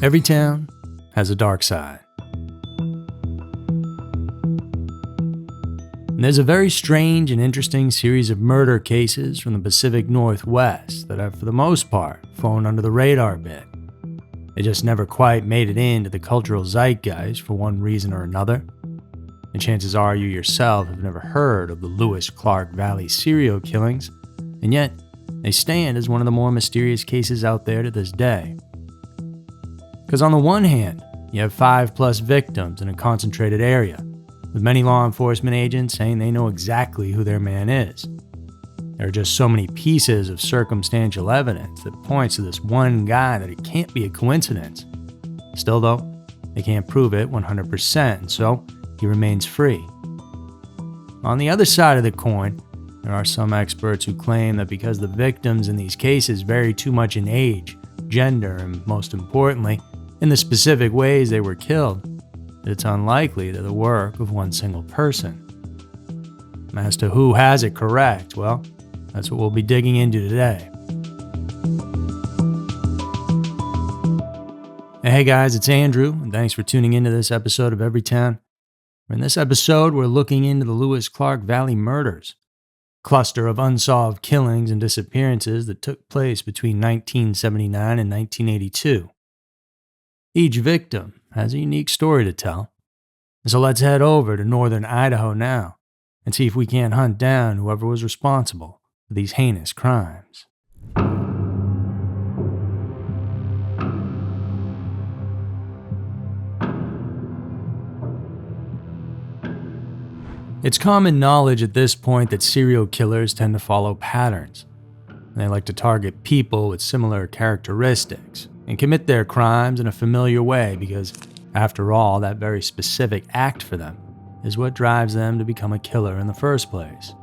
Every town has a dark side. And there's a very strange and interesting series of murder cases from the Pacific Northwest that have, for the most part, flown under the radar a bit. They just never quite made it into the cultural zeitgeist for one reason or another. And chances are you yourself have never heard of the Lewis-Clark Valley serial killings, and yet they stand as one of the more mysterious cases out there to this day. Because on the one hand, you have 5+ victims in a concentrated area, with many law enforcement agents saying they know exactly who their man is. There are just so many pieces of circumstantial evidence that points to this one guy that it can't be a coincidence. Still though, they can't prove it 100%, and so he remains free. On the other side of the coin, there are some experts who claim that because the victims in these cases vary too much in age, gender, and most importantly, in the specific ways they were killed, that it's unlikely they're the work of one single person. As to who has it correct, well, that's what we'll be digging into today. Hey guys, it's Andrew, and thanks for tuning into this episode of Every Town. In this episode, we're looking into the Lewis-Clark Valley murders, a cluster of unsolved killings and disappearances that took place between 1979 and 1982. Each victim has a unique story to tell, so let's head over to northern Idaho now and see if we can't hunt down whoever was responsible for these heinous crimes. It's common knowledge at this point that serial killers tend to follow patterns. They like to target people with similar characteristics and commit their crimes in a familiar way because, after all, that very specific act for them is what drives them to become a killer in the first place.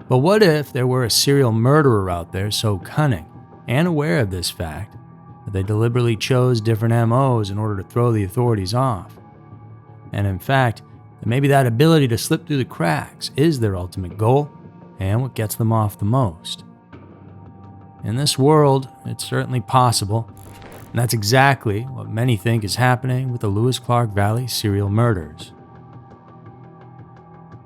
But what if there were a serial murderer out there so cunning and aware of this fact that they deliberately chose different MOs in order to throw the authorities off? And in fact, maybe that ability to slip through the cracks is their ultimate goal and what gets them off the most. In this world, it's certainly possible, and that's exactly what many think is happening with the Lewis-Clark Valley serial murders.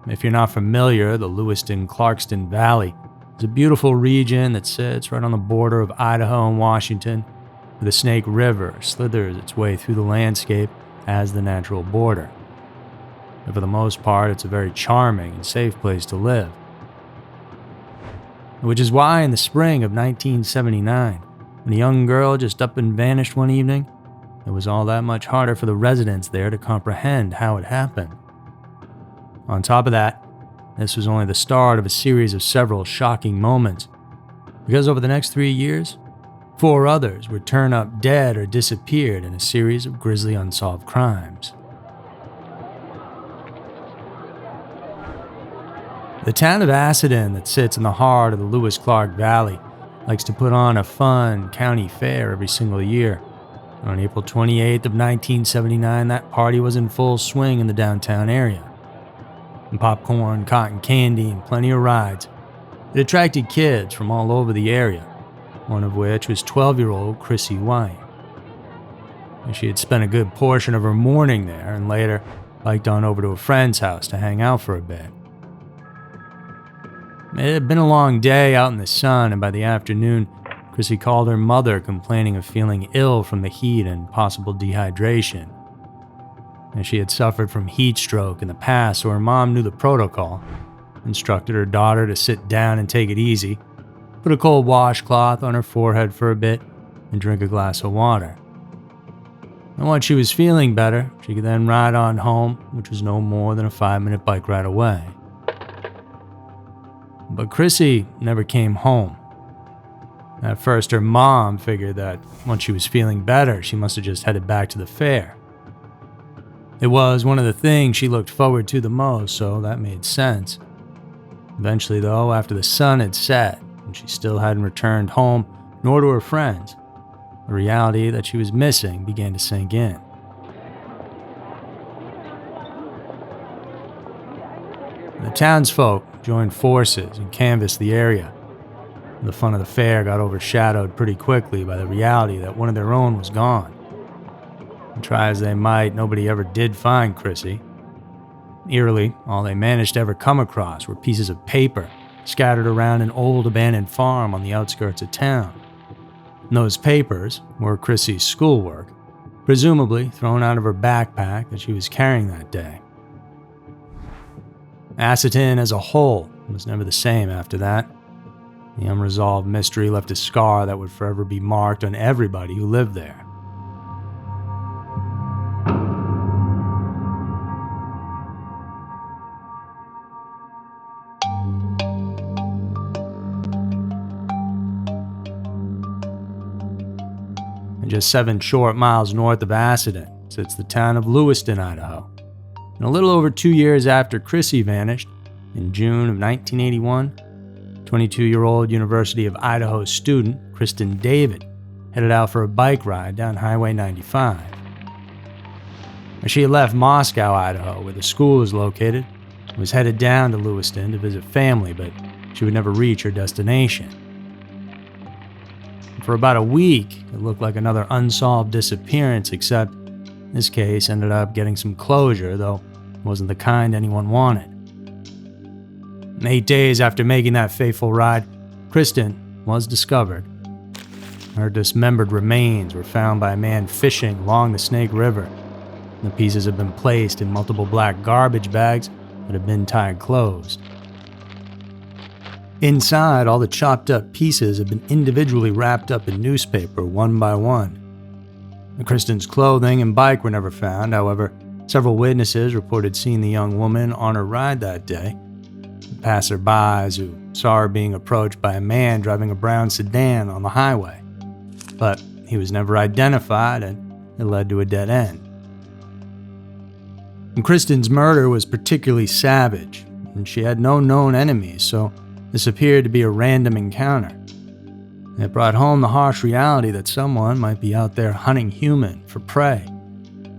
If you're not familiar, the Lewiston-Clarkston Valley is a beautiful region that sits right on the border of Idaho and Washington, where the Snake River slithers its way through the landscape as the natural border. And for the most part, it's a very charming and safe place to live. Which is why in the spring of 1979, when a young girl just up and vanished one evening, it was all that much harder for the residents there to comprehend how it happened. On top of that, this was only the start of a series of several shocking moments, because over the next 3 years, 4 others would turn up dead or disappeared in a series of grisly unsolved crimes. The town of Acidin that sits in the heart of the Lewis-Clark Valley likes to put on a fun county fair every single year. And on April 28th of 1979, that party was in full swing in the downtown area. And popcorn, cotton candy, and plenty of rides. It attracted kids from all over the area, one of which was 12-year-old Chrissy White. And she had spent a good portion of her morning there and later biked on over to a friend's house to hang out for a bit. It had been a long day out in the sun, and by the afternoon, Chrissy called her mother complaining of feeling ill from the heat and possible dehydration. And she had suffered from heat stroke in the past, so her mom knew the protocol, instructed her daughter to sit down and take it easy, put a cold washcloth on her forehead for a bit, and drink a glass of water. And once she was feeling better, she could then ride on home, which was no more than a 5-minute bike ride away. But Chrissy never came home. At first, her mom figured that once she was feeling better, she must have just headed back to the fair. It was one of the things she looked forward to the most, so that made sense. Eventually, though, after the sun had set and she still hadn't returned home nor to her friends, the reality that she was missing began to sink in. The townsfolk joined forces and canvassed the area. The fun of the fair got overshadowed pretty quickly by the reality that one of their own was gone. And try as they might, nobody ever did find Chrissy. Eerily, all they managed to ever come across were pieces of paper scattered around an old abandoned farm on the outskirts of town. And those papers were Chrissy's schoolwork, presumably thrown out of her backpack that she was carrying that day. Assateague as a whole was never the same after that. The unresolved mystery left a scar that would forever be marked on everybody who lived there. And just 7 short miles north of Assateague sits the town of Lewiston, Idaho. And a little over 2 years after Chrissy vanished, in June of 1981, 22-year-old University of Idaho student Kristin David headed out for a bike ride down Highway 95. She had left Moscow, Idaho, where the school is located, and was headed down to Lewiston to visit family, but she would never reach her destination. For about a week, it looked like another unsolved disappearance, except this case ended up getting some closure, though it wasn't the kind anyone wanted. 8 days after making that fateful ride, Kristin was discovered. Her dismembered remains were found by a man fishing along the Snake River. The pieces had been placed in multiple black garbage bags that had been tied closed. Inside, all the chopped up pieces had been individually wrapped up in newspaper one by one. Kristin's clothing and bike were never found. However, several witnesses reported seeing the young woman on her ride that day. Passerbys who saw her being approached by a man driving a brown sedan on the highway. But he was never identified, and it led to a dead end. And Kristin's murder was particularly savage, and she had no known enemies, so this appeared to be a random encounter. It brought home the harsh reality that someone might be out there hunting human for prey.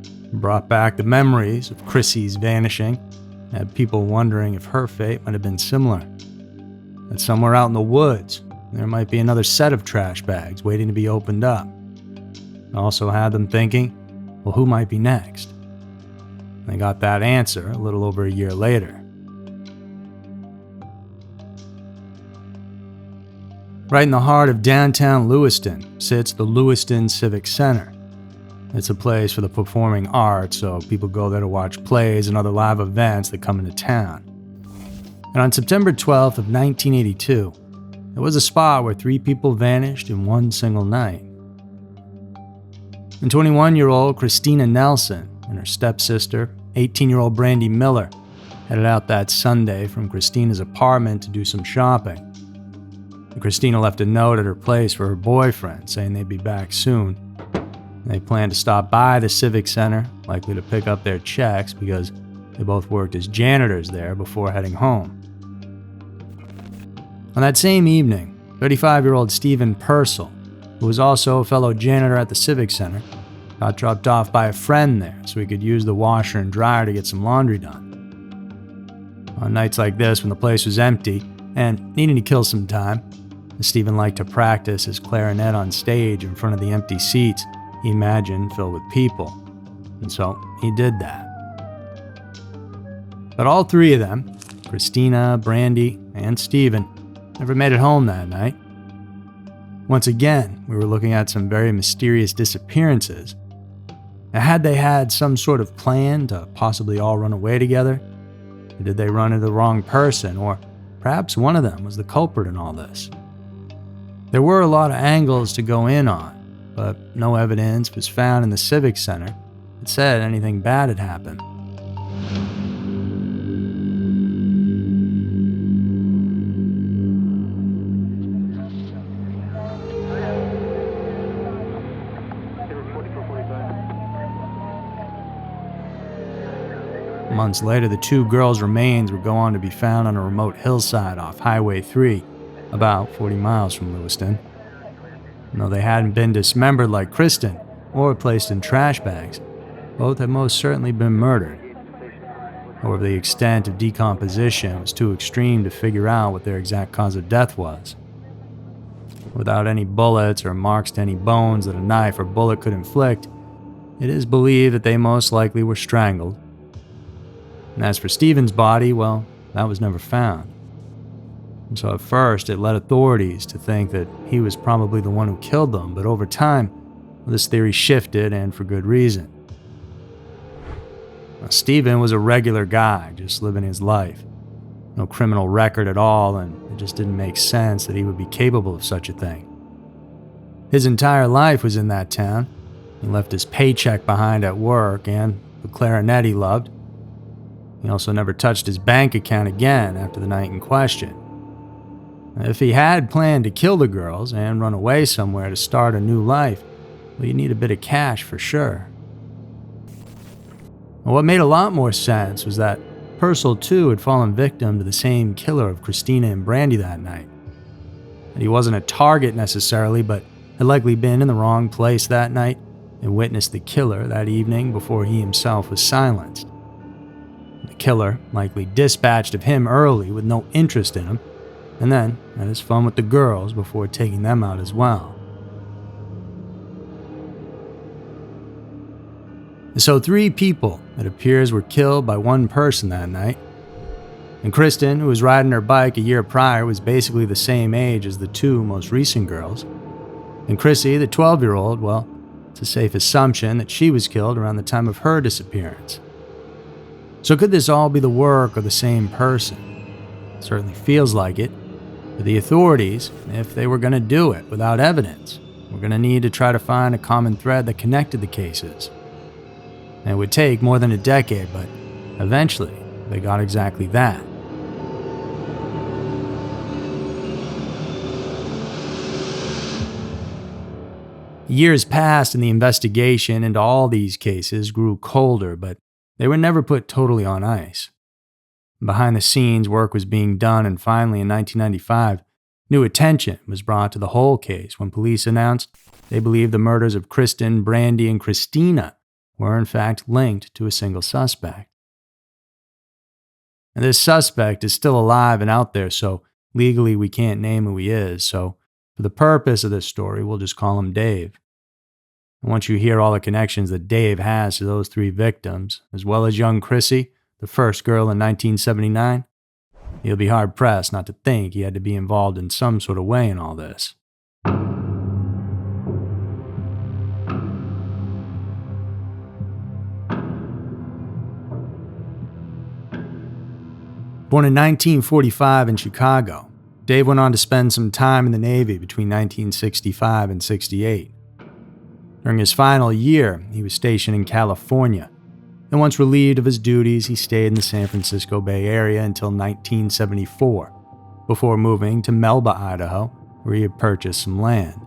It brought back the memories of Chrissy's vanishing, and had people wondering if her fate might have been similar. That somewhere out in the woods, there might be another set of trash bags waiting to be opened up. It also had them thinking, well, who might be next? They got that answer a little over a year later. Right in the heart of downtown Lewiston sits the Lewiston Civic Center. It's a place for the performing arts, so people go there to watch plays and other live events that come into town. And on September 12th of 1982, there was a spot where 3 people vanished in one single night. And 21-year-old Christina Nelson and her stepsister, 18-year-old Brandy Miller, headed out that Sunday from Christina's apartment to do some shopping. And Christina left a note at her place for her boyfriend, saying they'd be back soon. They planned to stop by the Civic Center, likely to pick up their checks because they both worked as janitors there before heading home. On that same evening, 35-year-old Stephen Purcell, who was also a fellow janitor at the Civic Center, got dropped off by a friend there so he could use the washer and dryer to get some laundry done. On nights like this, when the place was empty and needing to kill some time, Stephen liked to practice his clarinet on stage in front of the empty seats he imagined filled with people, and so he did that. But all 3 of them, Christina, Brandy, and Stephen, never made it home that night. Once again, we were looking at some very mysterious disappearances. Now, had they had some sort of plan to possibly all run away together? Or did they run into the wrong person? Or perhaps one of them was the culprit in all this? There were a lot of angles to go in on, but no evidence was found in the Civic Center that said anything bad had happened. Months later, the 2 girls' remains would go on to be found on a remote hillside off Highway 3, about 40 miles from Lewiston. And though they hadn't been dismembered like Kristin or placed in trash bags, both had most certainly been murdered. However, the extent of decomposition was too extreme to figure out what their exact cause of death was. Without any bullets or marks to any bones that a knife or bullet could inflict, it is believed that they most likely were strangled. And as for Stephen's body, well, that was never found. And so at first, it led authorities to think that he was probably the one who killed them, but over time, this theory shifted, and for good reason. Now, Stephen was a regular guy, just living his life. No criminal record at all, and it just didn't make sense that he would be capable of such a thing. His entire life was in that town. He left his paycheck behind at work and the clarinet he loved. He also never touched his bank account again after the night in question. If he had planned to kill the girls and run away somewhere to start a new life, well, you'd need a bit of cash for sure. Well, what made a lot more sense was that Purcell, too, had fallen victim to the same killer of Christina and Brandy that night. And he wasn't a target necessarily, but had likely been in the wrong place that night and witnessed the killer that evening before he himself was silenced. The killer likely dispatched of him early with no interest in him, and then had his fun with the girls before taking them out as well. And so 3 people, it appears, were killed by one person that night. And Kristin, who was riding her bike a year prior, was basically the same age as the 2 most recent girls. And Chrissy, the 12-year-old, well, it's a safe assumption that she was killed around the time of her disappearance. So could this all be the work of the same person? It certainly feels like it. But the authorities, if they were going to do it without evidence, were going to need to try to find a common thread that connected the cases. And it would take more than a decade, but eventually they got exactly that. Years passed and the investigation into all these cases grew colder, but they were never put totally on ice. Behind the scenes, work was being done, and finally in 1995, new attention was brought to the whole case when police announced they believed the murders of Kristin, Brandy, and Christina were in fact linked to a single suspect. And this suspect is still alive and out there, so legally we can't name who he is, so for the purpose of this story, we'll just call him Dave. And once you hear all the connections that Dave has to those 3 victims, as well as young Chrissy, the first girl in 1979, you'll be hard-pressed not to think he had to be involved in some sort of way in all this. Born in 1945 in Chicago, Dave went on to spend some time in the Navy between 1965 and 68. During his final year, he was stationed in California, and once relieved of his duties, he stayed in the San Francisco Bay Area until 1974, before moving to Melba, Idaho, where he had purchased some land.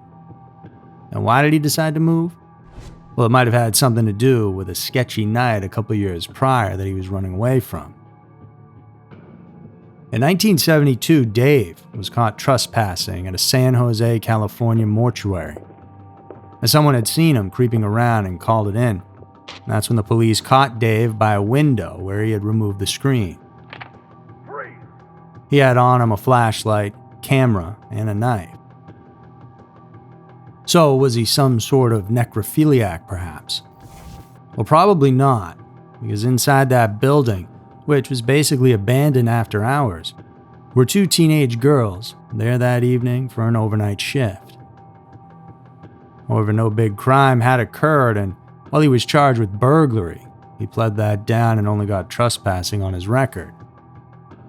And why did he decide to move? Well, it might have had something to do with a sketchy night a couple years prior that he was running away from. In 1972, Dave was caught trespassing at a San Jose, California mortuary. And someone had seen him creeping around and called it in. That's when the police caught Dave by a window where he had removed the screen. He had on him a flashlight, camera, and a knife. So, was he some sort of necrophiliac, perhaps? Well, probably not, because inside that building, which was basically abandoned after hours, were 2 teenage girls there that evening for an overnight shift. However, no big crime had occurred, and while he was charged with burglary, he pled that down and only got trespassing on his record.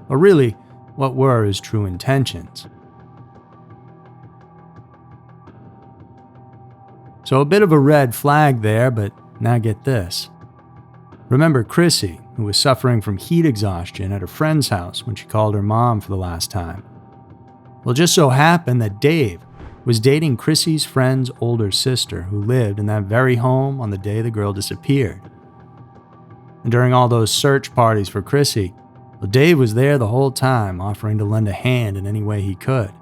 But really, what were his true intentions? So a bit of a red flag there, but now get this. Remember Chrissy, who was suffering from heat exhaustion at her friend's house when she called her mom for the last time? Well, it just so happened that Dave was dating Chrissy's friend's older sister, who lived in that very home on the day the girl disappeared. And during all those search parties for Chrissy, well, Dave was there the whole time, offering to lend a hand in any way he could.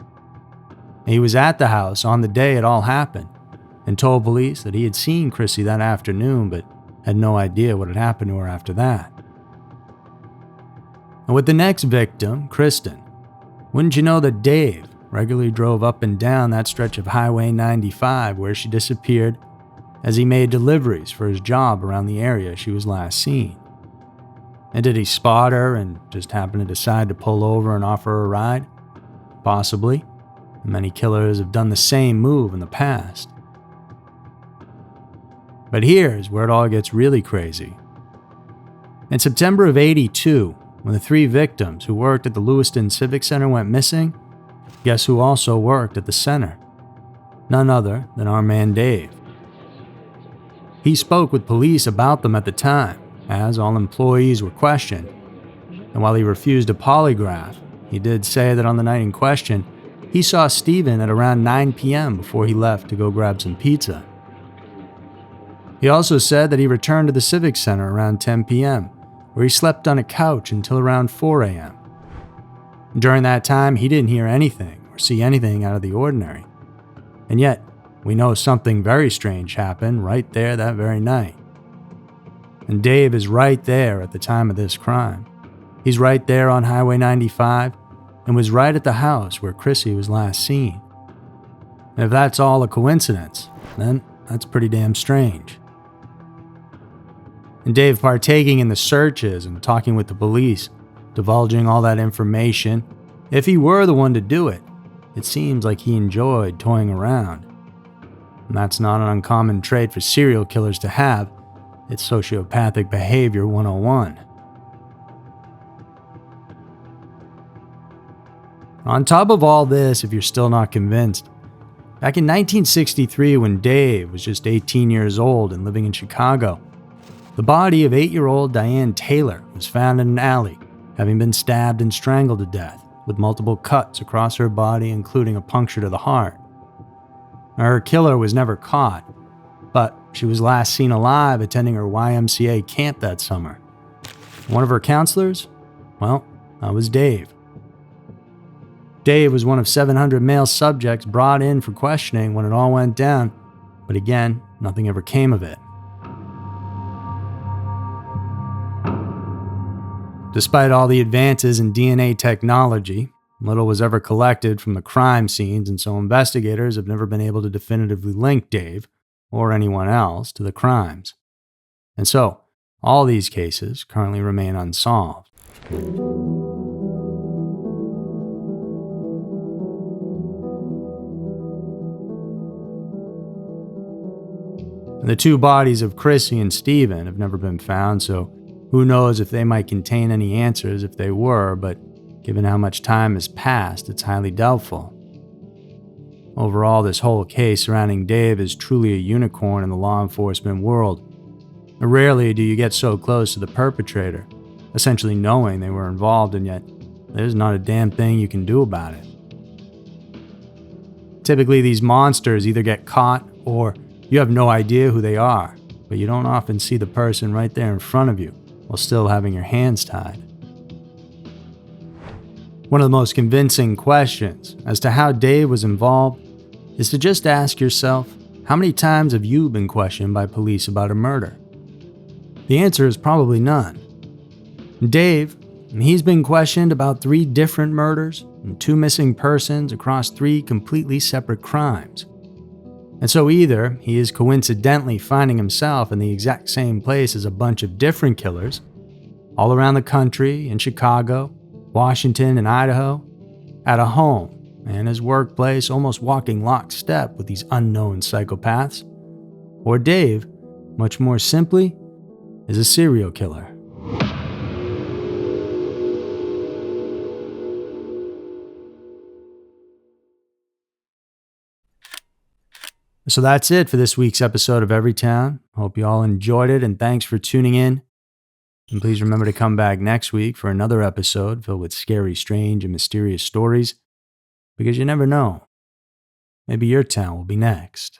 And he was at the house on the day it all happened, and told police that he had seen Chrissy that afternoon, but had no idea what had happened to her after that. And with the next victim, Kristin, wouldn't you know that Dave regularly drove up and down that stretch of Highway 95 where she disappeared as he made deliveries for his job around the area she was last seen. And did he spot her and just happen to decide to pull over and offer her a ride? Possibly. Many killers have done the same move in the past. But here's where it all gets really crazy. In September of '82, when the 3 victims who worked at the Lewiston Civic Center went missing, guess who also worked at the center? None other than our man Dave. He spoke with police about them at the time, as all employees were questioned. And while he refused a polygraph, he did say that on the night in question, he saw Stephen at around 9 p.m. before he left to go grab some pizza. He also said that he returned to the Civic Center around 10 p.m., where he slept on a couch until around 4 a.m. During that time, he didn't hear anything or see anything out of the ordinary. And yet, we know something very strange happened right there that very night. And Dave is right there at the time of this crime. He's right there on Highway 95 and was right at the house where Chrissy was last seen. And if that's all a coincidence, then that's pretty damn strange. And Dave partaking in the searches and talking with the police, divulging all that information, if he were the one to do it, it seems like he enjoyed toying around. And that's not an uncommon trait for serial killers to have. It's sociopathic behavior 101. On top of all this, if you're still not convinced, back in 1963 when Dave was just 18 years old and living in Chicago, the body of 8-year-old Diane Taylor was found in an alley, having been stabbed and strangled to death, with multiple cuts across her body, including a puncture to the heart. Her killer was never caught, but she was last seen alive attending her YMCA camp that summer. One of her counselors? Well, that was Dave. Dave was one of 700 male subjects brought in for questioning when it all went down, but again, nothing ever came of it. Despite all the advances in DNA technology, little was ever collected from the crime scenes, and so investigators have never been able to definitively link Dave, or anyone else, to the crimes. And so, all these cases currently remain unsolved. The 2 bodies of Chrissy and Stephen have never been found, so who knows if they might contain any answers if they were, but given how much time has passed, it's highly doubtful. Overall, this whole case surrounding Dave is truly a unicorn in the law enforcement world. Rarely do you get so close to the perpetrator, essentially knowing they were involved, and yet there's not a damn thing you can do about it. Typically, these monsters either get caught or you have no idea who they are, but you don't often see the person right there in front of you while still having your hands tied. One of the most convincing questions as to how Dave was involved is to just ask yourself, how many times have you been questioned by police about a murder? The answer is probably none. Dave, he's been questioned about 3 different murders and 2 missing persons across 3 completely separate crimes. And so either he is coincidentally finding himself in the exact same place as a bunch of different killers, all around the country, in Chicago, Washington, and Idaho, at a home and his workplace, almost walking lockstep with these unknown psychopaths, or Dave, much more simply, is a serial killer. So that's it for this week's episode of Everytown. Hope you all enjoyed it, and thanks for tuning in. And please remember to come back next week for another episode filled with scary, strange, and mysterious stories, because you never know. Maybe your town will be next.